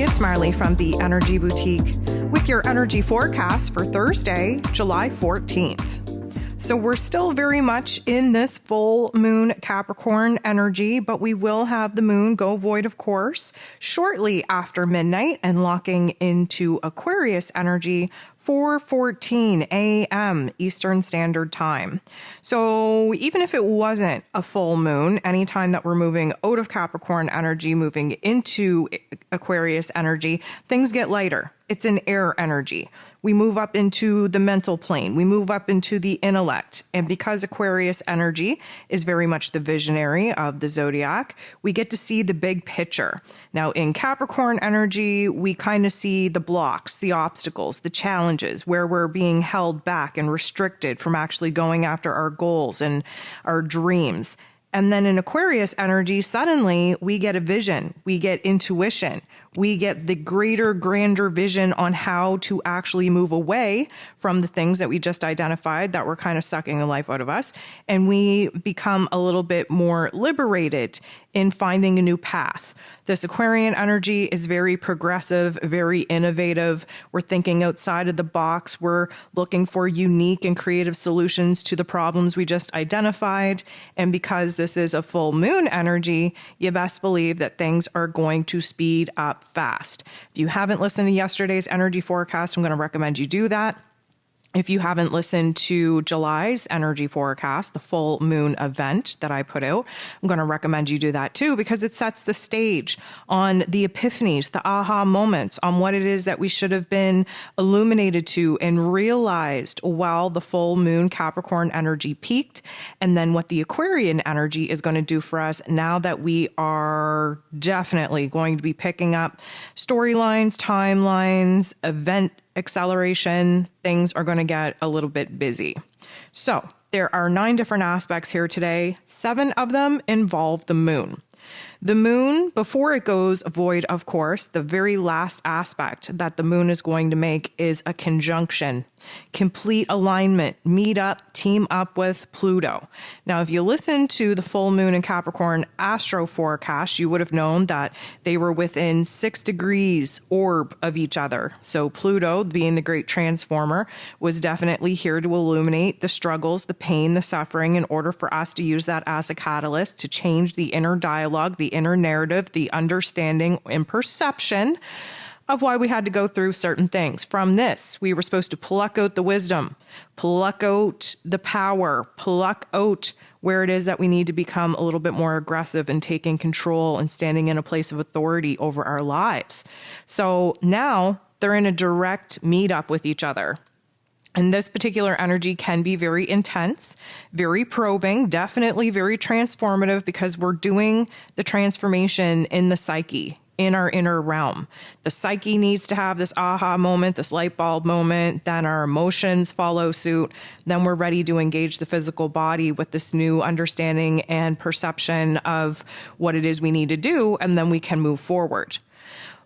it's Marley from the Energy Boutique with your energy forecast for Thursday, July 14th. So we're still very much in this full moon Capricorn energy, but we will have the moon go void, of course, shortly after midnight and locking into Aquarius energy 4:14 a.m. Eastern Standard Time. So even if it wasn't a full moon, anytime that we're moving out of Capricorn energy, moving into Aquarius energy, things get lighter. It's an air energy. We move up into the mental plane. We move up into the intellect. And because Aquarius energy is very much the visionary of the zodiac, we get to see the big picture. Now, in Capricorn energy, we kind of see the blocks, the obstacles, the challenges, where we're being held back and restricted from actually going after our goals and our dreams. And then in Aquarius energy, suddenly we get a vision, we get intuition, we get the greater, grander vision on how to actually move away from the things that we just identified that were kind of sucking the life out of us. And we become a little bit more liberated in finding a new path. This Aquarian energy is very progressive, very innovative. We're thinking outside of the box. We're looking for unique and creative solutions to the problems we just identified. And because this is a full moon energy, you best believe that things are going to speed up fast. If you haven't listened to yesterday's energy forecast, I'm going to recommend you do that. If you haven't listened to July's energy forecast, the full moon event that I put out, I'm going to recommend you do that too, because it sets the stage on the epiphanies, the aha moments, on what it is that we should have been illuminated to and realized while the full moon Capricorn energy peaked, and then what the Aquarian energy is going to do for us now that we are definitely going to be picking up storylines, timelines, event acceleration. Things are going to get a little bit busy. So there are 9 different aspects here today. 7 of them involve the moon. The moon, before it goes void, of course, the very last aspect that the moon is going to make is a conjunction, complete alignment, meet up, team up with Pluto. Now, if you listen to the full moon in Capricorn astro forecast, you would have known that they were within 6 degrees orb of each other. So Pluto, being the great transformer, was definitely here to illuminate the struggles, the pain, the suffering, in order for us to use that as a catalyst to change the inner dialogue, the inner narrative, the understanding and perception of why we had to go through certain things. From this, we were supposed to pluck out the wisdom, pluck out the power, pluck out where it is that we need to become a little bit more aggressive and taking control and standing in a place of authority over our lives. So now they're in a direct meetup with each other. And this particular energy can be very intense, very probing, definitely very transformative, because we're doing the transformation in the psyche, in our inner realm. The psyche needs to have this aha moment, this light bulb moment, then our emotions follow suit. Then we're ready to engage the physical body with this new understanding and perception of what it is we need to do, and then we can move forward.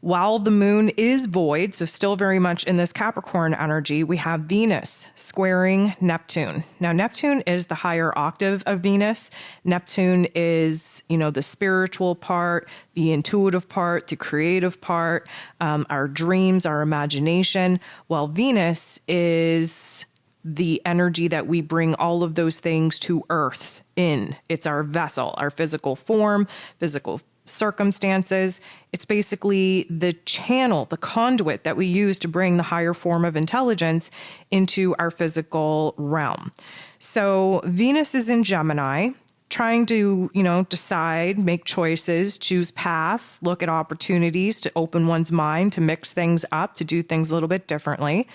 While the moon is void, so still very much in this Capricorn energy, we have Venus squaring Neptune. Now, Neptune is the higher octave of Venus. Neptune is, the spiritual part, the intuitive part, the creative part, our dreams, our imagination, while Venus is the energy that we bring all of those things to earth in. It's our vessel, our physical form, physical circumstances. It's basically the channel, the conduit that we use to bring the higher form of intelligence into our physical realm. So Venus is in Gemini, trying to, decide, make choices, choose paths, look at opportunities to open one's mind, to mix things up, to do things a little bit differently.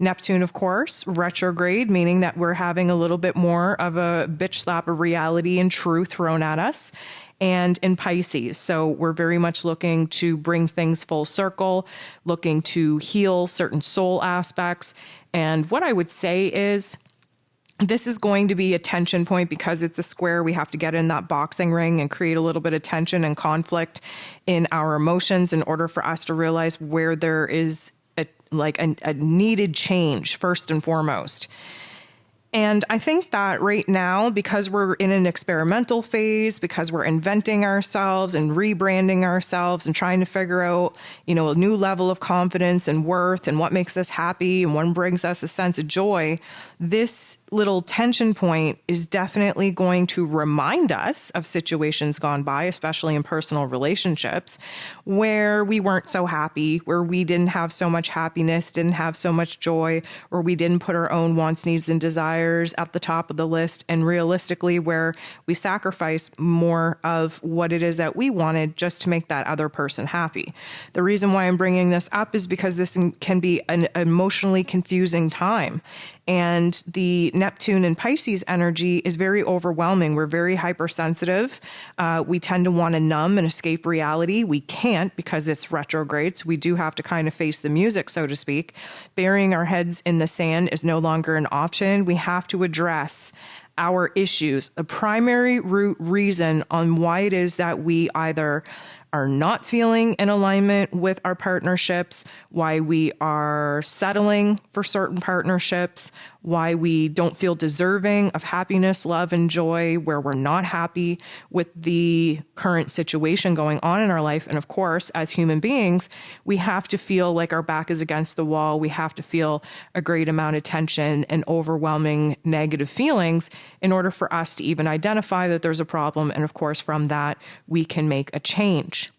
Neptune, of course, retrograde, meaning that we're having a little bit more of a bitch slap of reality and truth thrown at us. And in Pisces. So we're very much looking to bring things full circle, looking to heal certain soul aspects. And what I would say is, this is going to be a tension point because it's a square. We have to get in that boxing ring and create a little bit of tension and conflict in our emotions in order for us to realize where there is a needed change, first and foremost. And I think that right now, because we're in an experimental phase, because we're inventing ourselves and rebranding ourselves and trying to figure out, a new level of confidence and worth and what makes us happy and what brings us a sense of joy, this little tension point is definitely going to remind us of situations gone by, especially in personal relationships, where we weren't so happy, where we didn't have so much happiness, didn't have so much joy, or we didn't put our own wants, needs, and desires at the top of the list, and realistically where we sacrifice more of what it is that we wanted just to make that other person happy. The reason why I'm bringing this up is because this can be an emotionally confusing time. And the Neptune and Pisces energy is very overwhelming. We're very hypersensitive. We tend to want to numb and escape reality. We can't because it's retrograde. So we do have to kind of face the music, so to speak. Burying our heads in the sand is no longer an option. We have to address our issues. The primary root reason on why it is that we either are not feeling in alignment with our partnerships, why we are settling for certain partnerships, why we don't feel deserving of happiness, love, and joy, where we're not happy with the current situation going on in our life. And of course, as human beings, we have to feel like our back is against the wall. We have to feel a great amount of tension and overwhelming negative feelings in order for us to even identify that there's a problem. And of course, from that, we can make a change.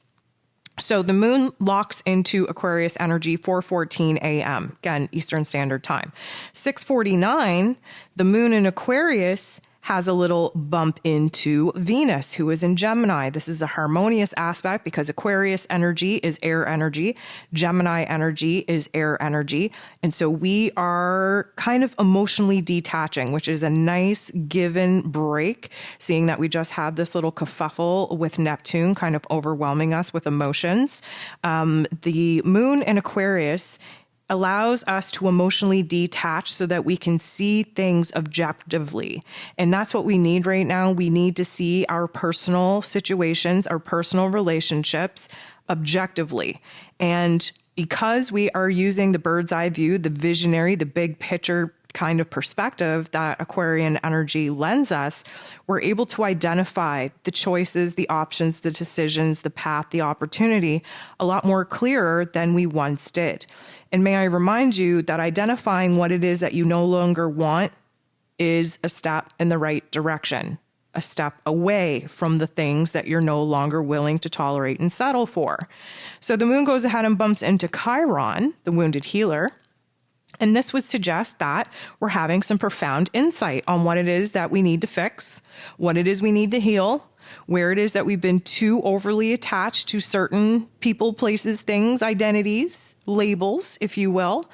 So the moon locks into Aquarius energy 4:14 a.m., again, Eastern Standard Time. 6:49, the moon in Aquarius has a little bump into Venus, who is in Gemini. This is a harmonious aspect because Aquarius energy is air energy. Gemini energy is air energy. And so we are kind of emotionally detaching, which is a nice given break, seeing that we just had this little kerfuffle with Neptune kind of overwhelming us with emotions. The moon in Aquarius allows us to emotionally detach so that we can see things objectively. And that's what we need right now. We need to see our personal situations, our personal relationships objectively. And because we are using the bird's eye view, the visionary, the big picture kind of perspective that Aquarian energy lends us, we're able to identify the choices, the options, the decisions, the path, the opportunity a lot more clearer than we once did. And may I remind you that identifying what it is that you no longer want is a step in the right direction, a step away from the things that you're no longer willing to tolerate and settle for. So the moon goes ahead and bumps into Chiron, the wounded healer. And this would suggest that we're having some profound insight on what it is that we need to fix, what it is we need to heal, where it is that we've been too overly attached to certain people, places, things, identities, labels, if you will.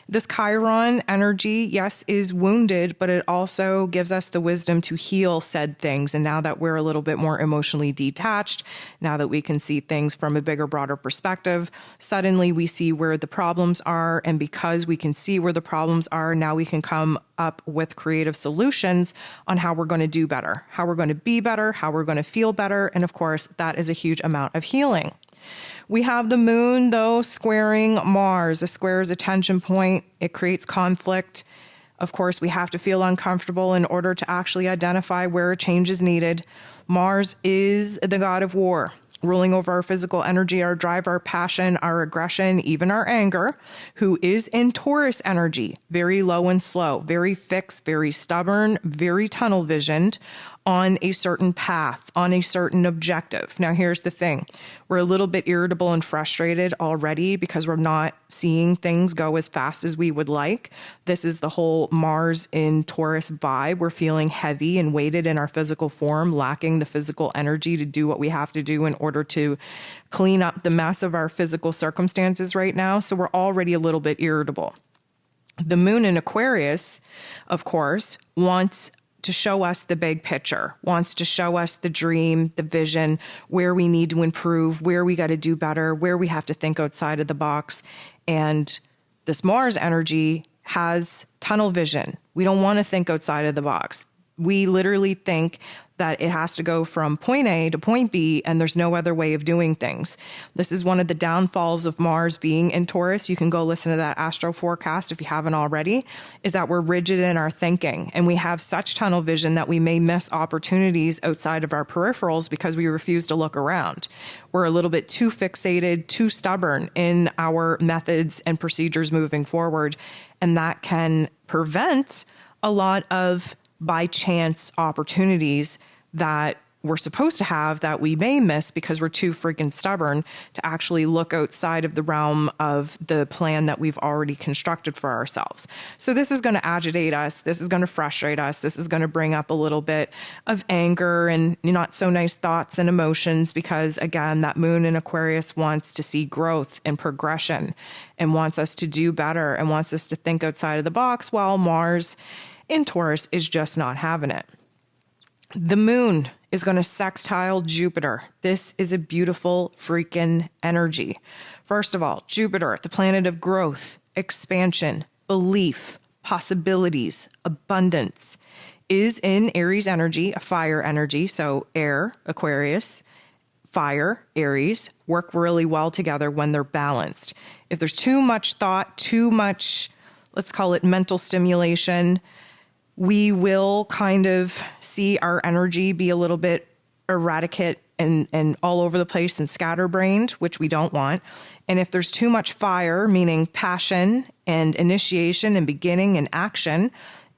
This Chiron energy, yes, is wounded, but it also gives us the wisdom to heal said things. And now that we're a little bit more emotionally detached, now that we can see things from a bigger, broader perspective, suddenly we see where the problems are. And because we can see where the problems are, now we can come up with creative solutions on how we're going to do better, how we're going to be better, how we're going to feel better. And of course, that is a huge amount of healing. We have the moon, though, squaring Mars. A square is a tension point. It creates conflict. Of course, we have to feel uncomfortable in order to actually identify where a change is needed. Mars is the god of war, ruling over our physical energy, our drive, our passion, our aggression, even our anger, who is in Taurus energy, very low and slow, very fixed, very stubborn, very tunnel visioned on a certain path, on a certain objective. Now, here's the thing. We're a little bit irritable and frustrated already because we're not seeing things go as fast as we would like. This is the whole Mars in Taurus vibe. We're feeling heavy and weighted in our physical form, lacking the physical energy to do what we have to do in order to clean up the mess of our physical circumstances right now. So we're already a little bit irritable. The moon in Aquarius, of course, wants to show us the big picture, wants to show us the dream, the vision, where we need to improve, where we got to do better, where we have to think outside of the box. And this Mars energy has tunnel vision. We don't want to think outside of the box. We literally think that it has to go from point A to point B, and there's no other way of doing things. This is one of the downfalls of Mars being in Taurus. You can go listen to that astro forecast if you haven't already, is that we're rigid in our thinking, and we have such tunnel vision that we may miss opportunities outside of our peripherals because we refuse to look around. We're a little bit too fixated, too stubborn in our methods and procedures moving forward, and that can prevent a lot of by chance opportunities that we're supposed to have that we may miss because we're too freaking stubborn to actually look outside of the realm of the plan that we've already constructed for ourselves. So this is going to agitate us. This is going to frustrate us. This is going to bring up a little bit of anger and not so nice thoughts and emotions because, again, that moon in Aquarius wants to see growth and progression and wants us to do better and wants us to think outside of the box, while Mars in Taurus is just not having it. The moon is going to sextile Jupiter. This is a beautiful freaking energy. First of all, Jupiter, the planet of growth, expansion, belief, possibilities, abundance, is in Aries energy, a fire energy. So air, Aquarius, fire, Aries, work really well together when they're balanced. If there's too much thought, too much, let's call it mental stimulation, we will kind of see our energy be a little bit erratic and all over the place and scatterbrained, which we don't want. And if there's too much fire, meaning passion and initiation and beginning and action,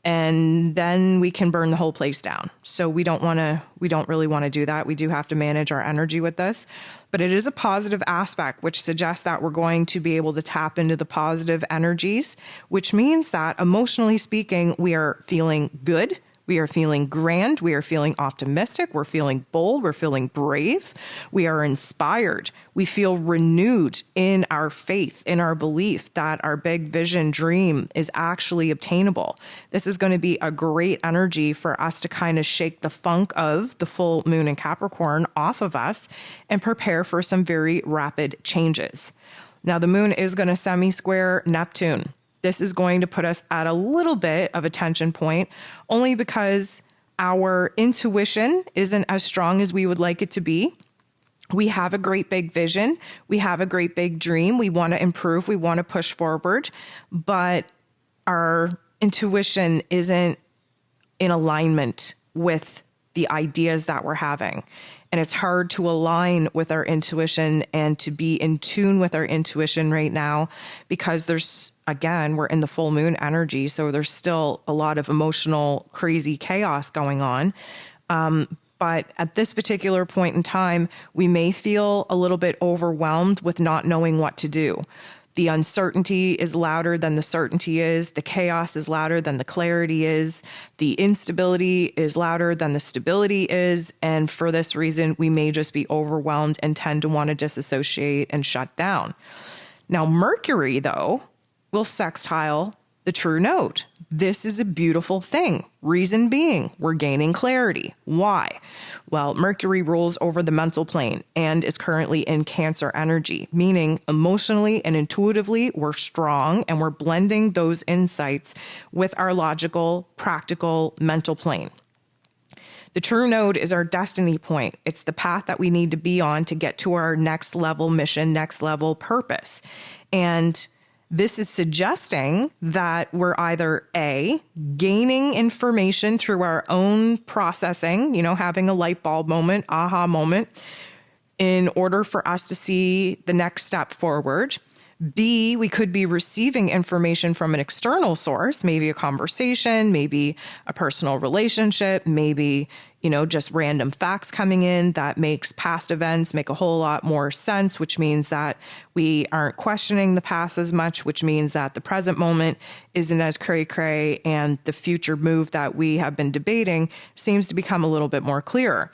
and then we can burn the whole place down. So we don't really want to do that. We do have to manage our energy with this, but it is a positive aspect, which suggests that we're going to be able to tap into the positive energies, which means that emotionally speaking, we are feeling good. We are feeling grand. We are feeling optimistic. We're feeling bold. We're feeling brave. We are inspired. We feel renewed in our faith, in our belief that our big vision dream is actually obtainable. This is going to be a great energy for us to kind of shake the funk of the full moon in Capricorn off of us and prepare for some very rapid changes. Now, the moon is going to semi-square Neptune. This is going to put us at a little bit of a tension point, only because our intuition isn't as strong as we would like it to be. We have a great big vision. We have a great big dream. We want to improve. We want to push forward, but our intuition isn't in alignment with the ideas that we're having. And it's hard to align with our intuition and to be in tune with our intuition right now because we're in the full moon energy. So there's still a lot of emotional, crazy chaos going on. But at this particular point in time, we may feel a little bit overwhelmed with not knowing what to do. The uncertainty is louder than the certainty is. The chaos is louder than the clarity is. The instability is louder than the stability is. And for this reason, we may just be overwhelmed and tend to want to disassociate and shut down. Now, Mercury, though, will sextile the true node. This is a beautiful thing. Reason being, we're gaining clarity. Why? Well, Mercury rules over the mental plane and is currently in Cancer energy, meaning emotionally and intuitively, we're strong and we're blending those insights with our logical, practical mental plane. The true node is our destiny point. It's the path that we need to be on to get to our next level mission, next level purpose. And this is suggesting that we're either A, gaining information through our own processing, having a light bulb moment, aha moment, in order for us to see the next step forward. B, we could be receiving information from an external source, maybe a conversation, maybe a personal relationship, maybe, just random facts coming in that makes past events make a whole lot more sense, which means that we aren't questioning the past as much, which means that the present moment isn't as cray-cray and the future move that we have been debating seems to become a little bit more clearer.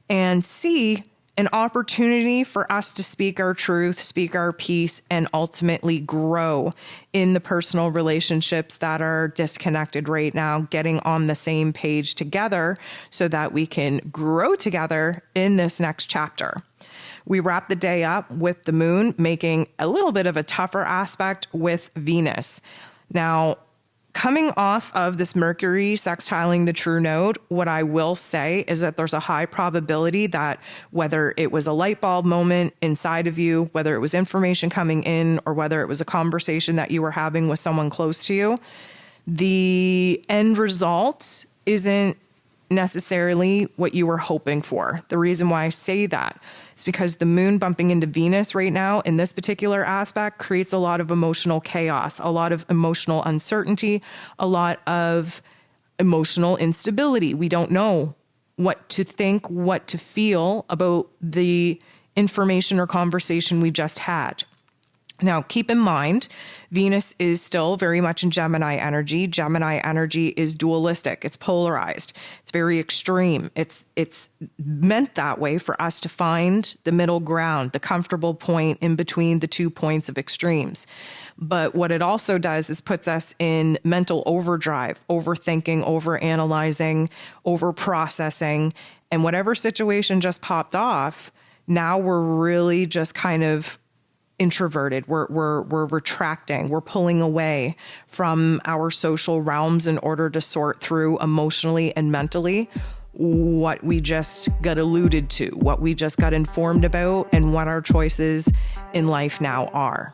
And C, an opportunity for us to speak our truth, speak our piece, and ultimately grow in the personal relationships that are disconnected right now, getting on the same page together so that we can grow together in this next chapter. We wrap the day up with the moon making a little bit of a tougher aspect with Venus. Now, coming off of this Mercury sextiling the true node, what I will say is that there's a high probability that whether it was a light bulb moment inside of you, whether it was information coming in, or whether it was a conversation that you were having with someone close to you, the end result isn't necessarily what you were hoping for. The reason why I say that is because the moon bumping into Venus right now in this particular aspect creates a lot of emotional chaos, a lot of emotional uncertainty, a lot of emotional instability. We don't know what to think, what to feel about the information or conversation we just had. Now, keep in mind, Venus is still very much in Gemini energy. Gemini energy is dualistic. It's polarized. It's very extreme. It's meant that way for us to find the middle ground, the comfortable point in between the 2 points of extremes. But what it also does is puts us in mental overdrive, overthinking, overanalyzing, overprocessing, and whatever situation just popped off, now we're really just kind of introverted. We're retracting. We're pulling away from our social realms in order to sort through emotionally and mentally what we just got alluded to, what we just got informed about, and what our choices in life now are.